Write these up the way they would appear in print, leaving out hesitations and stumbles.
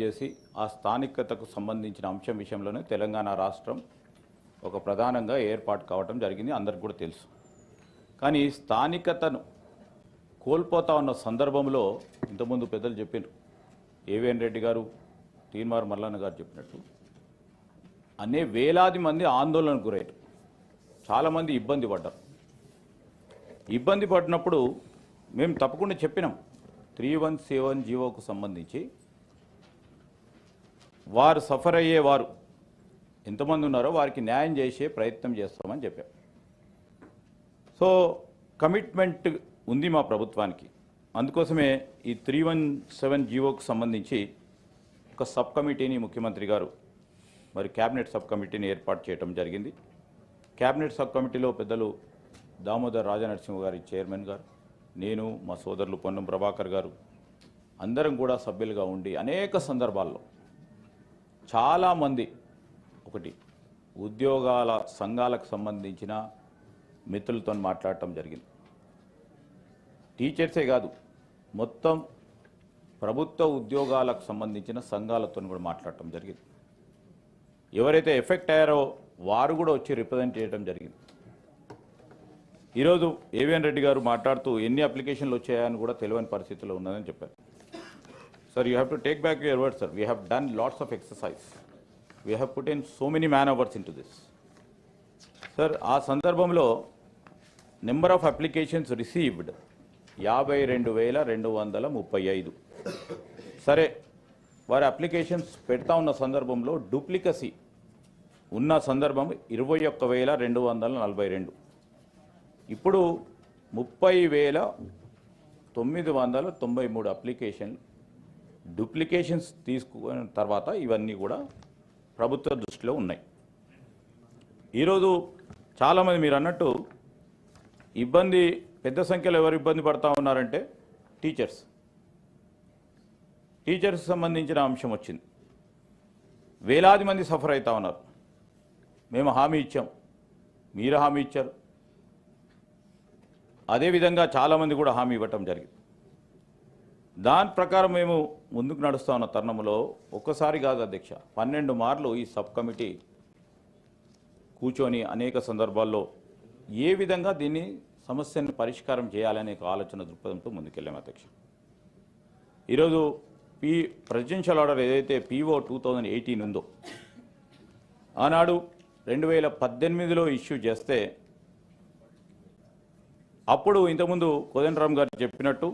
చేసి ఆ స్థానికతకు సంబంధించిన అంశం విషయంలోనే తెలంగాణ రాష్ట్రం ఒక ప్రధానంగా ఏర్పాటు కావటం జరిగింది, అందరికీ కూడా తెలుసు. కానీ స్థానికతను కోల్పోతా ఉన్న సందర్భంలో ఇంతకుముందు పెద్దలు చెప్పారు, ఏవిఎన్ రెడ్డి గారు, తీన్మార్ మల్లన్న గారు చెప్పినట్టు వేలాది మంది ఆందోళనకు గురయ్యారు, చాలామంది ఇబ్బంది పడ్డారు. ఇబ్బంది పడినప్పుడు మేము తప్పకుండా చెప్పినాం 317 జీవోకు సంబంధించి వారు సఫర్ అయ్యేవారు ఎంతమంది ఉన్నారో వారికి న్యాయం చేసే ప్రయత్నం చేస్తామని చెప్పాం. సో కమిట్మెంట్ ఉంది మా ప్రభుత్వానికి. అందుకోసమే ఈ 317 జీవోకు సంబంధించి ఒక సబ్ కమిటీని ముఖ్యమంత్రి గారు మరి క్యాబినెట్ సబ్ కమిటీని ఏర్పాటు చేయడం జరిగింది. క్యాబినెట్ సబ్ కమిటీలో పెద్దలు దామోదర్ రాజనరసింహ గారి చైర్మన్ గారు, నేను, మా సోదరులు పొన్నం ప్రభాకర్ గారు అందరం కూడా సభ్యులుగా ఉండి అనేక సందర్భాల్లో చాలామంది ఒకటి ఉద్యోగాల సంఘాలకు సంబంధించిన మిత్రులతో మాట్లాడటం జరిగింది. టీచర్సే కాదు, మొత్తం ప్రభుత్వ ఉద్యోగాలకు సంబంధించిన సంఘాలతో కూడా మాట్లాడటం జరిగింది. ఎవరైతే ఎఫెక్ట్ అయ్యారో వారు కూడా వచ్చి రిప్రజెంట్ చేయడం జరిగింది. ఈరోజు ఏవిఎన్ రెడ్డి గారు మాట్లాడుతూ ఎన్ని అప్లికేషన్లు వచ్చాయని కూడా తెలియని పరిస్థితిలో ఉన్నదని చెప్పారు. Sir, you have to take back your word sir. We have done lots of exercise, we have put in so many man hours in to this. Sir, ఆ సందర్భంలో నెంబర్ ఆఫ్ అప్లికేషన్స్ రిసీవ్డ్ 52,235. సరే, వారి applications పెడతా ఉన్న సందర్భంలో డూప్లికసీ ఉన్న సందర్భం 21,242. ఇప్పుడు 30,993 అప్లికేషన్ డూప్లికేషన్స్ తీసుకున్న తర్వాత ఇవన్నీ కూడా ప్రభుత్వ దృష్టిలో ఉన్నాయి. ఈరోజు చాలామంది మీరు అన్నట్టు పెద్ద సంఖ్యలో ఎవరు ఇబ్బంది పడతా ఉన్నారంటే టీచర్స్ సంబంధించిన అంశం వచ్చింది. వేలాది మంది సఫర్ అవుతా ఉన్నారు. మేము హామీ ఇచ్చాం, మీరు హామీ ఇచ్చారు, అదేవిధంగా చాలామంది కూడా హామీ ఇవ్వటం జరిగింది. దాని ప్రకారం మేము ముందుకు నడుస్తూ ఉన్న తరుణంలో ఒక్కసారి కాదు అధ్యక్ష, 12 మార్లు ఈ సబ్ కమిటీ కూర్చొని అనేక సందర్భాల్లో ఏ విధంగా దీన్ని సమస్యను పరిష్కారం చేయాలనే ఆలోచన దృక్పథంతో ముందుకెళ్ళాము అధ్యక్ష. ఈరోజు ప్రెసిడెన్షియల్ ఆర్డర్ ఏదైతే PO 2018 ఉందో ఆనాడు 2018లో ఇష్యూ చేస్తే అప్పుడు ఇంతకుముందు కోదండరామ్ గారు చెప్పినట్టు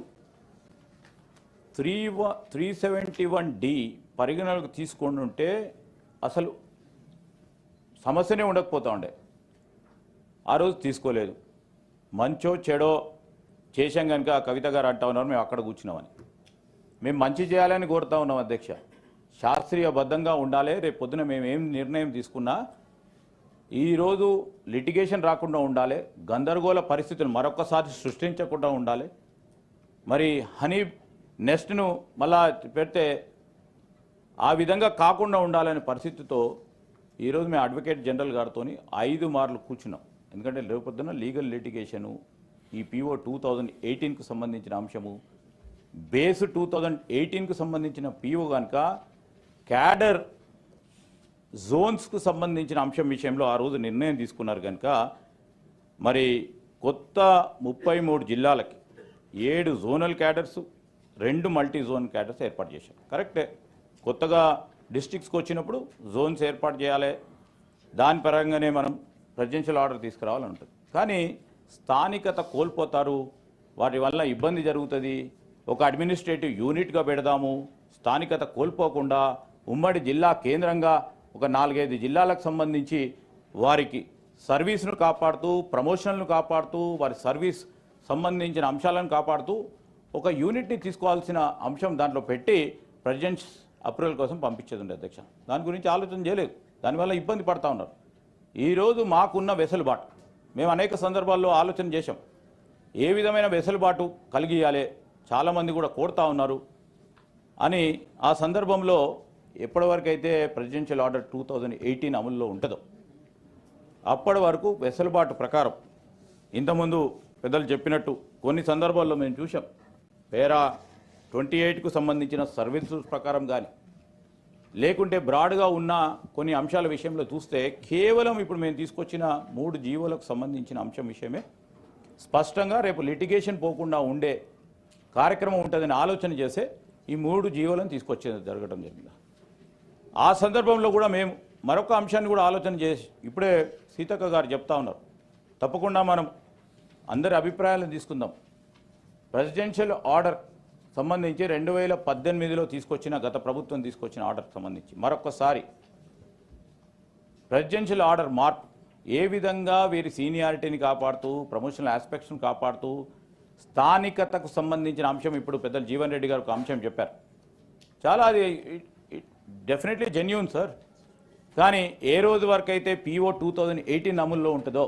371D పరిగణనకు తీసుకొని ఉంటే అసలు సమస్యనే ఉండకపోతూ ఉండే. ఆ రోజు తీసుకోలేదు. మంచో చెడో చేశాం కనుక కవిత గారు అంటా ఉన్నారు మేము అక్కడ కూర్చున్నామని. మేము మంచి చేయాలని కోరుతా ఉన్నాం అధ్యక్ష. శాస్త్రీయబద్ధంగా ఉండాలి. రేపు పొద్దున మేము ఏం నిర్ణయం తీసుకున్నా ఈరోజు లిటిగేషన్ రాకుండా ఉండాలి, గందరగోళ పరిస్థితులు మరొకసారి సృష్టించకుండా ఉండాలి. మరి హనీ నెస్ట్ను మళ్ళా పెడితే ఆ విధంగా కాకుండా ఉండాలనే పరిస్థితితో ఈరోజు మేము అడ్వకేట్ జనరల్ గారితో 5 మార్లు కూర్చున్నాం. ఎందుకంటే రేపొద్దున లీగల్ లిటిగేషను ఈ PO 2018కు సంబంధించిన అంశము బేస్ 2018కు సంబంధించిన PO కనుక క్యాడర్ జోన్స్కు సంబంధించిన అంశం విషయంలో ఆ రోజు నిర్ణయం తీసుకున్నారు కనుక మరి కొత్త 33 జిల్లాలకి 7 zonal cadres 2 multi zone cadres ఏర్పాటు చేశారు. కరెక్టే, కొత్తగా డిస్ట్రిక్ట్స్కి వచ్చినప్పుడు జోన్స్ ఏర్పాటు చేయాలి, దాని పరంగానే మనం ప్రెసిడెన్షియల్ ఆర్డర్ తీసుకురావాలని ఉంటుంది. కానీ స్థానికత కోల్పోతారు, వాటి వల్ల ఇబ్బంది జరుగుతుంది. ఒక అడ్మినిస్ట్రేటివ్ యూనిట్గా పెడదాము, స్థానికత కోల్పోకుండా ఉమ్మడి జిల్లా కేంద్రంగా ఒక 4-5 జిల్లాలకు సంబంధించి వారికి సర్వీస్ను కాపాడుతూ, ప్రమోషన్లను కాపాడుతూ, వారి సర్వీస్ సంబంధించిన అంశాలను కాపాడుతూ ఒక యూనిట్ని తీసుకోవాల్సిన అంశం దాంట్లో పెట్టి ప్రెసిడెంట్స్ అప్రూవల్ కోసం పంపించేది ఉండే అధ్యక్ష. దాని గురించి ఆలోచన చేయలేదు, దానివల్ల ఇబ్బంది పడతా ఉన్నారు. ఈరోజు మాకున్న వెసులుబాటు మేము అనేక సందర్భాల్లో ఆలోచన చేశాం, ఏ విధమైన వెసులుబాటు కలిగియాలి, చాలామంది కూడా కోరుతా ఉన్నారు అని. ఆ సందర్భంలో ఎప్పటివరకైతే ప్రెసిడెన్షియల్ ఆర్డర్ 2018 అమలులో ఉంటుందో అప్పటి వరకు వెసులుబాటు ప్రకారం ఇంతకుముందు పెద్దలు చెప్పినట్టు కొన్ని సందర్భాల్లో మేము చూసాం. పేరా 28కు సంబంధించిన సర్వీసెస్ ప్రకారం కానీ లేకుంటే బ్రాడ్గా ఉన్న కొన్ని అంశాల విషయంలో చూస్తే కేవలం ఇప్పుడు మేము తీసుకొచ్చిన 3 జీవోలకు సంబంధించిన అంశం విషయమే స్పష్టంగా రేపు లిటిగేషన్ పోకుండా ఉండే కార్యక్రమం ఉంటుందని ఆలోచన చేసే ఈ 3 జీవోలను తీసుకొచ్చేది జరగడం జరిగింది. ఆ సందర్భంలో కూడా మేము మరొక అంశాన్ని కూడా ఆలోచన చేసి ఇప్పుడే సీతక్క గారు చెప్తా ఉన్నారు, తప్పకుండా మనం అందరి అభిప్రాయాలను తీసుకుందాం. ప్రెసిడెన్షియల్ ఆర్డర్ సంబంధించి 2018లో తీసుకొచ్చిన గత ప్రభుత్వం తీసుకొచ్చిన ఆర్డర్కి సంబంధించి మరొకసారి ప్రెసిడెన్షియల్ ఆర్డర్ మార్పు ఏ విధంగా వీరి సీనియారిటీని కాపాడుతూ ప్రమోషనల్ ఆస్పెక్ట్స్ను కాపాడుతూ స్థానికతకు సంబంధించిన అంశం ఇప్పుడు పెద్దలు జీవన్ రెడ్డి గారు ఒక అంశం చెప్పారు. చాలా అది డెఫినెట్లీ జెన్యూన్ సార్. కానీ ఏ రోజు వరకు అయితే PO 2018 అమల్లో ఉంటుందో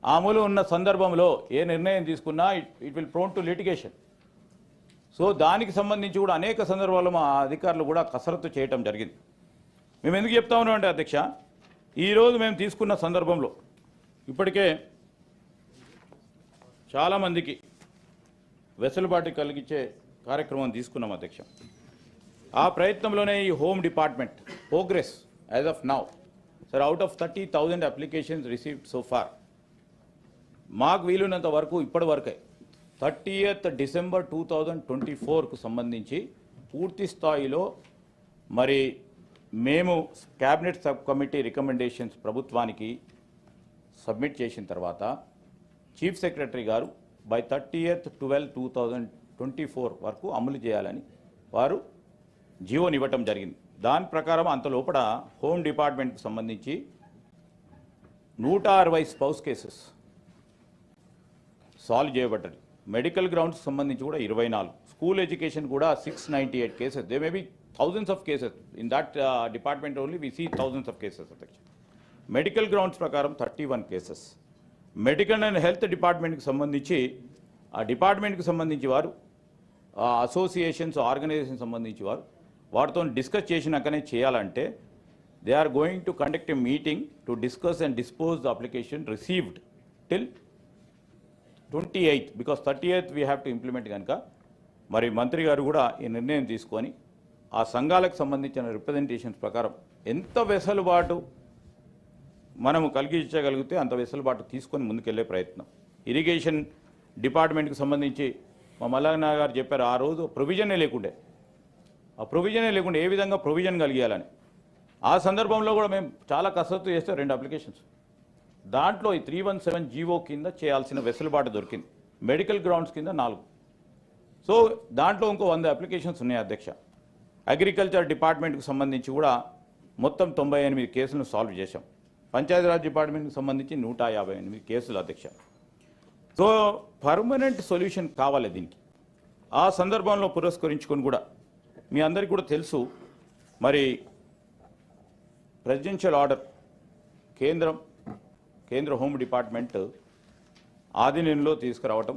ఆ అమలు ఉన్న సందర్భంలో ఏ నిర్ణయం తీసుకున్నా it will prone to litigation. So దానికి సంబంధించి కూడా అనేక సందర్భాల్లో మా అధికారులు కూడా కసరత్తు చేయటం జరిగింది. మేము ఎందుకు చెప్తా ఉన్నామంటే అధ్యక్ష, ఈరోజు మేము తీసుకున్న సందర్భంలో ఇప్పటికే చాలామందికి వెసులుబాటు కలిగించే కార్యక్రమం తీసుకున్నాం అధ్యక్ష. ఆ ప్రయత్నంలోనే ఈ home department progress as of now sir out of 30,000 applications received so far మాకు వీలున్నంత వరకు ఇప్పటి వరకే 30th December 2024కు సంబంధించి పూర్తి స్థాయిలో మరి మేము క్యాబినెట్ సబ్ కమిటీ రికమెండేషన్స్ ప్రభుత్వానికి సబ్మిట్ చేసిన తర్వాత చీఫ్ సెక్రటరీ గారు బై 30th 12/2024 వరకు అమలు చేయాలని వారు జీవోని ఇవ్వటం జరిగింది. దాని ప్రకారం అంత లోపల హోమ్ డిపార్ట్మెంట్కి సంబంధించి 160 స్పౌస్ కేసెస్ సాల్వ్ చేయబడ్డది. మెడికల్ గ్రౌండ్స్ సంబంధించి కూడా 24, స్కూల్ ఎడ్యుకేషన్ కూడా 698 cases. They may be thousands of cases in that department only we see thousands of cases. Medical grounds ప్రకారం 31 కేసెస్. మెడికల్ అండ్ హెల్త్ డిపార్ట్మెంట్కి సంబంధించి ఆ డిపార్ట్మెంట్కి సంబంధించి వారు అసోసియేషన్స్ ఆర్గనైజేషన్ సంబంధించి వారు వాటితో డిస్కస్ చేసినాకనే చేయాలంటే they are going to conduct a meeting to discuss and dispose the application received till 28th because 30th we have to implement కనుక మరి మంత్రి గారు కూడా ఈ నిర్ణయం తీసుకొని ఆ సంఘాలకు సంబంధించిన రిప్రజెంటేషన్స్ ప్రకారం ఎంత వెసులుబాటు మనము కలిగించగలిగితే అంత వెసులుబాటు తీసుకొని ముందుకెళ్లే ప్రయత్నం. ఇరిగేషన్ డిపార్ట్మెంట్కి సంబంధించి మా మల్లన్న గారు చెప్పారు, ఆ రోజు ప్రొవిజనే లేకుండే ఏ విధంగా ప్రొవిజన్ కలిగేయాలని. ఆ సందర్భంలో కూడా మేము చాలా కసరత్తు చేస్తే 2 అప్లికేషన్స్ దాంట్లో ఈ 317 జీవో కింద చేయాల్సిన వెసులుబాటు దొరికింది. మెడికల్ గ్రౌండ్స్ కింద 4. సో దాంట్లో ఇంకో 100 అప్లికేషన్స్ ఉన్నాయి అధ్యక్ష. అగ్రికల్చర్ డిపార్ట్మెంట్కి సంబంధించి కూడా మొత్తం 98 కేసులను సాల్వ్ చేశాం. పంచాయతీరాజ్ డిపార్ట్మెంట్కి సంబంధించి 158 కేసులు అధ్యక్ష. సో పర్మనెంట్ సొల్యూషన్ కావాలి దీనికి. ఆ సందర్భంలో పురస్కరించుకొని కూడా మీ అందరికీ కూడా తెలుసు, మరి ప్రెసిడెన్షియల్ ఆర్డర్ కేంద్ర హోమ్ డిపార్ట్మెంట్ ఆధీనంలో తీసుకురావటం,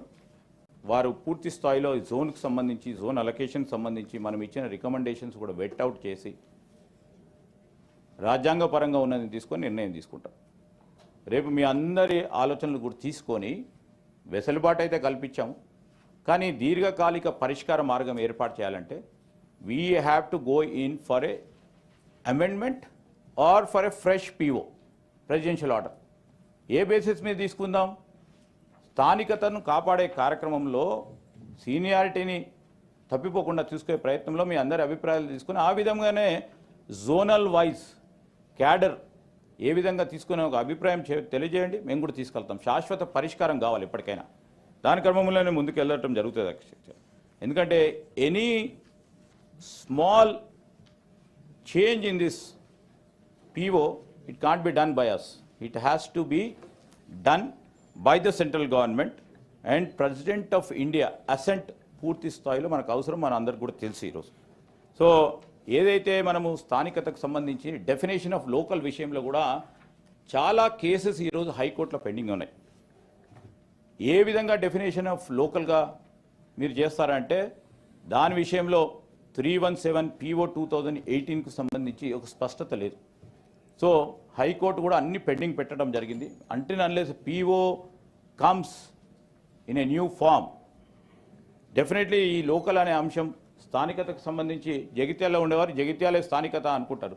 వారు పూర్తి స్థాయిలో జోన్కి సంబంధించి జోన్ అలొకేషన్ సంబంధించి మనం ఇచ్చిన రికమెండేషన్స్ కూడా వెట్అవుట్ చేసి రాజ్యాంగపరంగా ఉన్నది తీసుకొని నిర్ణయం తీసుకుంటాం. రేపు మీ అందరి ఆలోచనలు కూడా తీసుకొని వెసులుబాటు అయితే కల్పించాము, కానీ దీర్ఘకాలిక పరిష్కార మార్గం ఏర్పాటు చేయాలంటే we have to go in for a amendment or for a fresh PO presidential order. ఏ బేసిస్ మీద తీసుకుందాం? స్థానికతను కాపాడే కార్యక్రమంలో సీనియారిటీని తప్పిపోకుండా చూసుకునే ప్రయత్నంలో మీ అందరి అభిప్రాయాలు తీసుకుని ఆ విధంగానే జోనల్ వైజ్ క్యాడర్ ఏ విధంగా తీసుకునే ఒక అభిప్రాయం తెలియజేయండి, మేము కూడా తీసుకెళ్తాం. శాశ్వత పరిష్కారం కావాలి ఎప్పటికైనా. దాని క్రమంలోనే ముందుకు వెళ్ళటం జరుగుతుంది. ఎందుకంటే any small change in this PO it can't be done by us. It has to be done by the central government and President of India assent పూర్తి స్థాయిలో మనకు అవసరం, మన అందరికి కూడా తెలుసు ఈరోజు. సో ఏదైతే మనము స్థానికతకు సంబంధించి డెఫినేషన్ ఆఫ్ లోకల్ విషయంలో కూడా చాలా కేసెస్ ఈరోజు హైకోర్టులో పెండింగ్ ఉన్నాయి. ఏ విధంగా డెఫినేషన్ ఆఫ్ లోకల్గా మీరు చేస్తారంటే దాని విషయంలో 317 PO 2018కు సంబంధించి ఒక స్పష్టత లేదు. సో హైకోర్టు కూడా అన్ని పెండింగ్ పెట్టడం జరిగింది. అంటే unless PO comes in a new form definitely ఈ లోకల్ అనే అంశం స్థానికతకు సంబంధించి జగిత్యాలలో ఉండేవారు జగిత్యాలే స్థానికత అనుకుంటారు,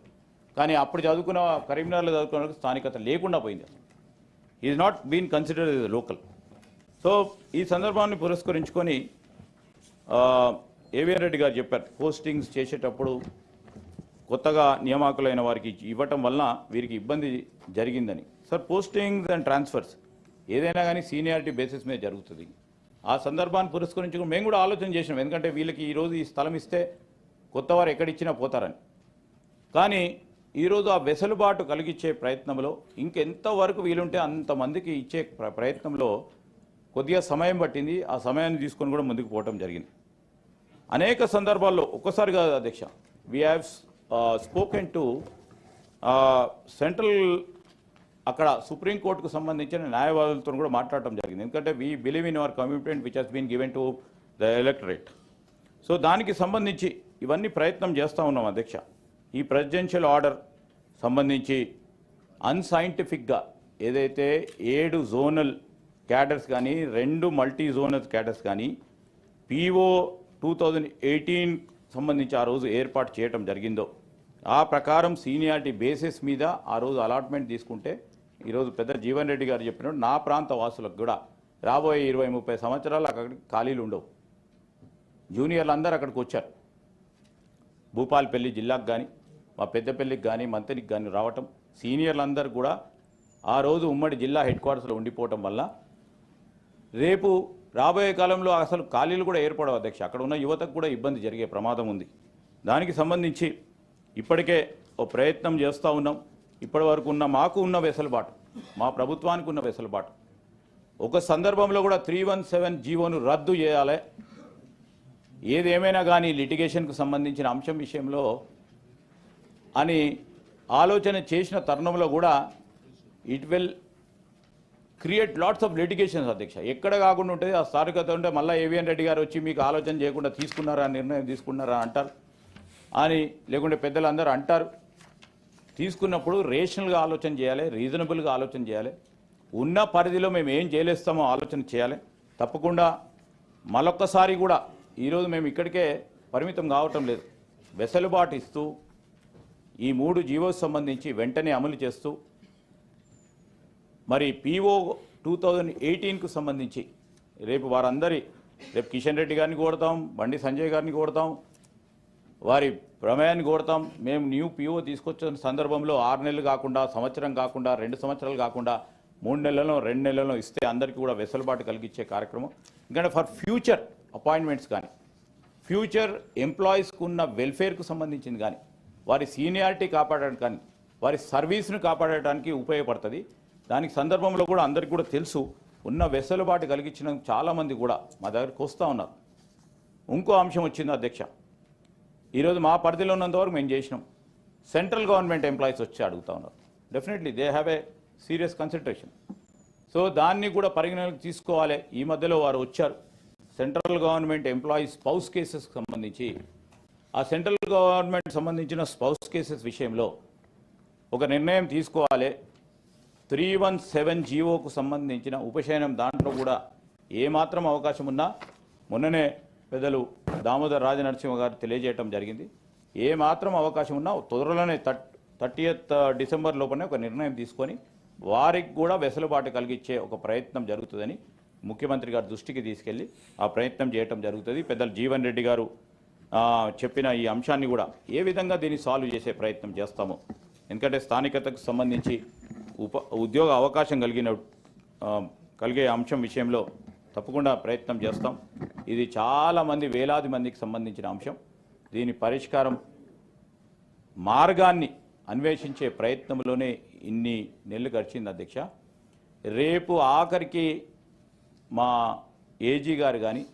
కానీ అప్పుడు చదువుకున్న కరీంనగర్లో చదువుకున్న వాళ్ళకి స్థానికత లేకుండా పోయింది. Is not been considered as local. So ఈ సందర్భాన్ని పురస్కరించుకొని ఏవిఎన్ రెడ్డి గారు చెప్పారు, పోస్టింగ్స్ చేసేటప్పుడు కొత్తగా నియామకులైన వారికి ఇవ్వటం వలన వీరికి ఇబ్బంది జరిగిందని. సార్, పోస్టింగ్స్ అండ్ ట్రాన్స్ఫర్స్ ఏదైనా కానీ సీనియారిటీ బేసిస్ మీద జరుగుతుంది. ఆ సందర్భాన్ని పురస్కరించుకుని మేము కూడా ఆలోచన చేసినాం, ఎందుకంటే వీళ్ళకి ఈరోజు ఈ స్థలం ఇస్తే కొత్త వారు ఎక్కడిచ్చినా పోతారని. కానీ ఈరోజు ఆ వెసులుబాటు కలిగించే ప్రయత్నంలో ఇంకెంతవరకు వీలుంటే అంతమందికి ఇచ్చే ప్రయత్నంలో కొద్దిగా సమయం పట్టింది. ఆ సమయాన్ని తీసుకొని కూడా ముందుకు పోవటం జరిగింది. అనేక సందర్భాల్లో ఒక్కసారి కాదు అధ్యక్ష, we have spoken to central, అక్కడ సుప్రీంకోర్టుకు సంబంధించిన న్యాయవాదులతో కూడా మాట్లాడటం జరిగింది. ఎందుకంటే we believe in our commitment which has been given to the electorate. So దానికి సంబంధించి ఇవన్నీ ప్రయత్నం చేస్తూ ఉన్నాం అధ్యక్ష. ఈ ప్రెసిడెన్షియల్ ఆర్డర్ సంబంధించి అన్సైంటిఫిక్గా ఏదైతే 7 జోనల్ క్యాడర్స్ కానీ 2 మల్టీ జోనల్ క్యాడర్స్ కానీ PO 2018 సంబంధించి ఆ రోజు ఏర్పాటు చేయటం జరిగిందో ఆ ప్రకారం సీనియారిటీ బేసిస్ మీద ఆ రోజు అలాట్మెంట్ తీసుకుంటే ఈరోజు పెద్ద జీవన్ రెడ్డి గారు చెప్పినట్టు నా ప్రాంత వాసులకు కూడా రాబోయే 20-30 సంవత్సరాలు అక్కడికి ఖాళీలు ఉండవు. జూనియర్లు అందరూ అక్కడికి వచ్చారు. భూపాలపల్లి జిల్లాకు కానీ మా పెద్దపల్లికి కానీ మంతనికి కానీ రావటం, సీనియర్లందరూ కూడా ఆ రోజు ఉమ్మడి జిల్లా హెడ్ క్వార్టర్స్లో ఉండిపోవటం వల్ల రేపు రాబోయే కాలంలో అసలు ఖాళీలు కూడా ఏర్పడవు అధ్యక్ష. అక్కడ ఉన్న యువతకు కూడా ఇబ్బంది జరిగే ప్రమాదం ఉంది. దానికి సంబంధించి ఇప్పటికే ఓ ప్రయత్నం చేస్తూ ఉన్నాం. ఇప్పటి వరకు మాకు ఉన్న వెసులుబాటు, మా ప్రభుత్వానికి ఉన్న వెసులుబాటు, ఒక సందర్భంలో కూడా 317 జీవోను రద్దు చేయాలి. ఏదేమైనా కానీ లిటిగేషన్కు సంబంధించిన అంశం విషయంలో అని ఆలోచన చేసిన తరుణంలో కూడా it will create lots of litigations అధ్యక్ష. ఎక్కడ కాకుండా ఉంటుంది ఆ స్థానికత ఉంటే మళ్ళీ ఏవిఎన్ రెడ్డి గారు వచ్చి మీకు ఆలోచన చేయకుండా తీసుకున్నారా, నిర్ణయం తీసుకున్నారా అంటారు అని, లేకుంటే పెద్దలు అందరూ అంటారు. తీసుకున్నప్పుడు రేషనల్గా ఆలోచన చేయాలి, రీజనబుల్గా ఆలోచన చేయాలి. ఉన్న పరిధిలో మేము ఏం చేయలేస్తామో ఆలోచన చేయాలి. తప్పకుండా మరొక్కసారి కూడా ఈరోజు మేము ఇక్కడికే పరిమితం కావటం లేదు. వెసులుబాటు ఇస్తూ ఈ 3 జీవోస్ సంబంధించి వెంటనే అమలు చేస్తూ మరి PO 2018కు సంబంధించి రేపు రేపు కిషన్ రెడ్డి గారిని కోరుతాం, బండి సంజయ్ గారిని కోరుతాం, వారి ప్రమేయాన్ని కోరుతాం. మేము న్యూ PO తీసుకొచ్చిన సందర్భంలో 6 నెలలు కాకుండా, సంవత్సరం కాకుండా, 2 సంవత్సరాలు కాకుండా 3 నెలల్లో 2 నెలల్లో ఇస్తే అందరికీ కూడా వెసులుబాటు కలిగించే కార్యక్రమం. ఎందుకంటే ఫర్ ఫ్యూచర్ అపాయింట్మెంట్స్ కానీ, ఫ్యూచర్ ఎంప్లాయీస్కు ఉన్న వెల్ఫేర్కు సంబంధించింది కానీ, వారి సీనియారిటీ కాపాడడానికి కానీ, వారి సర్వీస్ను కాపాడటానికి ఉపయోగపడుతుంది. దానికి సందర్భంలో కూడా అందరికీ కూడా తెలుసు, ఉన్న వెసులుబాటు కలిగించిన చాలామంది కూడా మా దగ్గరికి వస్తూ ఉన్నారు. ఇంకో అంశం వచ్చింది అధ్యక్ష, ఈరోజు మా పరిధిలో ఉన్నంతవరకు మేము చేసినాం. సెంట్రల్ గవర్నమెంట్ ఎంప్లాయీస్ వచ్చి అడుగుతూ ఉన్నారు. Definitely they have a serious consideration. So దాన్ని కూడా పరిగణనలోకి తీసుకోవాలి. ఈ మధ్యలో వారు వచ్చారు. సెంట్రల్ గవర్నమెంట్ ఎంప్లాయీస్ స్పౌస్ కేసెస్కి సంబంధించి ఆ సెంట్రల్ గవర్నమెంట్ సంబంధించిన స్పౌస్ కేసెస్ విషయంలో ఒక నిర్ణయం తీసుకోవాలి. 317 జీవోకు సంబంధించిన ఉపశయనం దాంట్లో కూడా ఏమాత్రం అవకాశం ఉన్నా మొన్ననే పెద్దలు దామోదర్ రాజనరసింహ గారు తెలియజేయటం జరిగింది. ఏమాత్రం అవకాశం ఉన్నా త్వరలోనే 30th డిసెంబర్ లోపలనే ఒక నిర్ణయం తీసుకొని వారికి కూడా వెసులుబాటు కలిగించే ఒక ప్రయత్నం జరుగుతుందని ముఖ్యమంత్రి గారి దృష్టికి తీసుకెళ్లి ఆ ప్రయత్నం చేయటం జరుగుతుంది. పెద్దలు జీవన్ రెడ్డి గారు చెప్పిన ఈ అంశాన్ని కూడా ఏ విధంగా దీన్ని సాల్వ్ చేసే ప్రయత్నం చేస్తామో, ఎందుకంటే స్థానికతకు సంబంధించి ఉద్యోగ అవకాశం కలిగే అంశం విషయంలో తప్పకుండా ప్రయత్నం చేస్తాం. ఇది చాలామంది వేలాది మందికి సంబంధించిన అంశం. దీని పరిష్కారం మార్గాన్ని అన్వేషించే ప్రయత్నంలోనే ఇన్ని నెలలు గడిచింది అధ్యక్ష. రేపు ఆఖరికి మా ఏజీ గారు కానీ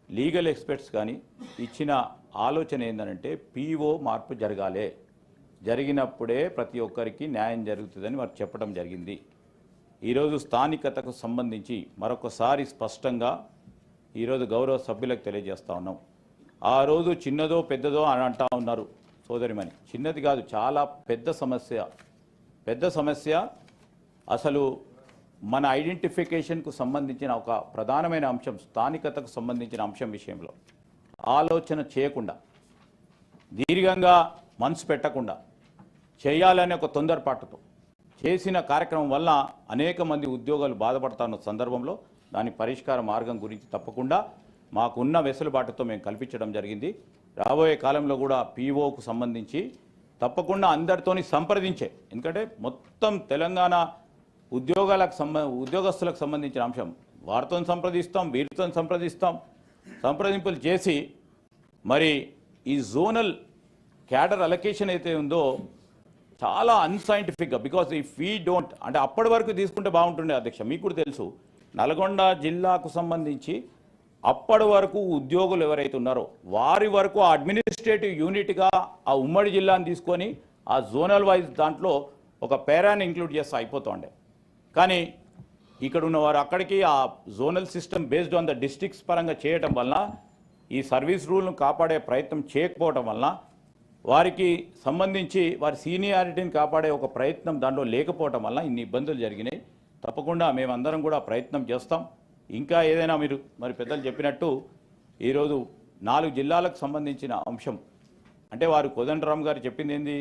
లీగల్ ఎక్స్పర్ట్స్ కానీ ఇచ్చిన ఆలోచన ఏంటంటే PO మార్పు జరగాలి, జరిగినప్పుడే ప్రతి ఒక్కరికి న్యాయం జరుగుతుందని వారు చెప్పడం జరిగింది. ఈరోజు స్థానికతకు సంబంధించి మరొకసారి స్పష్టంగా ఈరోజు గౌరవ సభ్యులకు తెలియజేస్తూ ఉన్నాం. ఆ రోజు చిన్నదో పెద్దదో అని అంటూ ఉన్నారు సోదరిమణి. చిన్నది కాదు, చాలా పెద్ద సమస్య. అసలు మన ఐడెంటిఫికేషన్కు సంబంధించిన ఒక ప్రధానమైన అంశం స్థానికతకు సంబంధించిన అంశం విషయంలో ఆలోచన చేయకుండా దీర్ఘంగా మనసు పెట్టకుండా చేయాలనే ఒక తొందరపాటుతో చేసిన కార్యక్రమం వల్ల అనేక మంది ఉద్యోగాలు బాధపడుతున్న సందర్భంలో దాని పరిష్కార మార్గం గురించి తప్పకుండా మాకున్న వెసులుబాటుతో మేము కల్పించడం జరిగింది. రాబోయే కాలంలో కూడా పీఓకు సంబంధించి తప్పకుండా అందరితోని సంప్రదించే, ఎందుకంటే మొత్తం తెలంగాణ ఉద్యోగస్తులకు సంబంధించిన అంశం వారితో సంప్రదిస్తాం, వీరితో సంప్రదిస్తాం, సంప్రదింపులు చేసి మరి ఈ జోనల్ క్యాడర్ అలొకేషన్ అయితే ఉందో చాలా అన్సైంటిఫిక్గా, బికాజ్ ఇఫ్ వీ డోంట్ అంటే అప్పటి వరకు తీసుకుంటే బాగుంటుండే అధ్యక్ష. మీకు కూడా తెలుసు నల్గొండ జిల్లాకు సంబంధించి అప్పటి వరకు ఉద్యోగులు ఎవరైతే ఉన్నారో వారి వరకు ఆ అడ్మినిస్ట్రేటివ్ యూనిట్గా ఆ ఉమ్మడి జిల్లాను తీసుకొని ఆ జోనల్ వైజ్ దాంట్లో ఒక పేరాని ఇంక్లూడ్ చేస్తే అయిపోతుండే. కానీ ఇక్కడ ఉన్నవారు అక్కడికి ఆ zonal system based on the districts పరంగా చేయటం వలన ఈ సర్వీస్ రూల్ను కాపాడే ప్రయత్నం చేయకపోవటం వలన వారికి సంబంధించి వారి సీనియారిటీని కాపాడే ఒక ప్రయత్నం దాంట్లో లేకపోవటం వల్ల ఇన్ని ఇబ్బందులు జరిగినాయి. తప్పకుండా మేమందరం కూడా ప్రయత్నం చేస్తాం. ఇంకా ఏదైనా మీరు మరి పెద్దలు చెప్పినట్టు ఈరోజు 4 జిల్లాలకు సంబంధించిన అంశం అంటే వారు కోదండరామ్ గారు చెప్పింది ఏంది,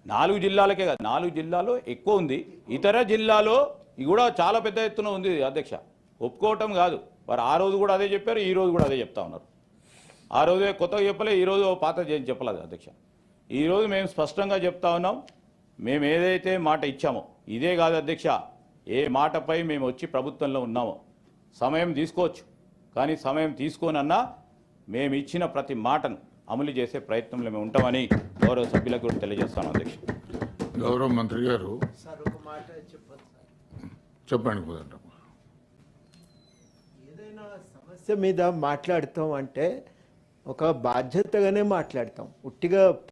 4 జిల్లాలకే కాదు, 4 జిల్లాలో ఎక్కువ ఉంది, ఇతర జిల్లాలో ఇది కూడా చాలా పెద్ద ఎత్తున ఉంది అధ్యక్ష. ఒప్పుకోవటం కాదు, వారు ఆ రోజు కూడా అదే చెప్పారు, ఈ రోజు కూడా అదే చెప్తా ఉన్నారు. ఆ రోజే కొత్తగా చెప్పలే, ఈరోజు పాత చెప్పలేదు అధ్యక్ష. ఈరోజు మేము స్పష్టంగా చెప్తా ఉన్నాం, మేము ఏదైతే మాట ఇచ్చామో ఇదే కాదు అధ్యక్ష, ఏ మాటపై మేము వచ్చి ప్రభుత్వంలో ఉన్నామో సమయం తీసుకోవచ్చు, కానీ సమయం తీసుకోనన్నా మేము ఇచ్చిన ప్రతి మాటను అమలు చేసే ప్రయత్నంలో మేము ఉంటామని గౌరవ సభ్యులకు కూడా తెలియజేస్తాను అధ్యక్ష. గౌరవ మంత్రి గారు చెప్పండి. ఏదైనా సమస్య మీద మాట్లాడతాం అంటే ఒక బాధ్యతగానే మాట్లాడతాం, ఉట్టిగా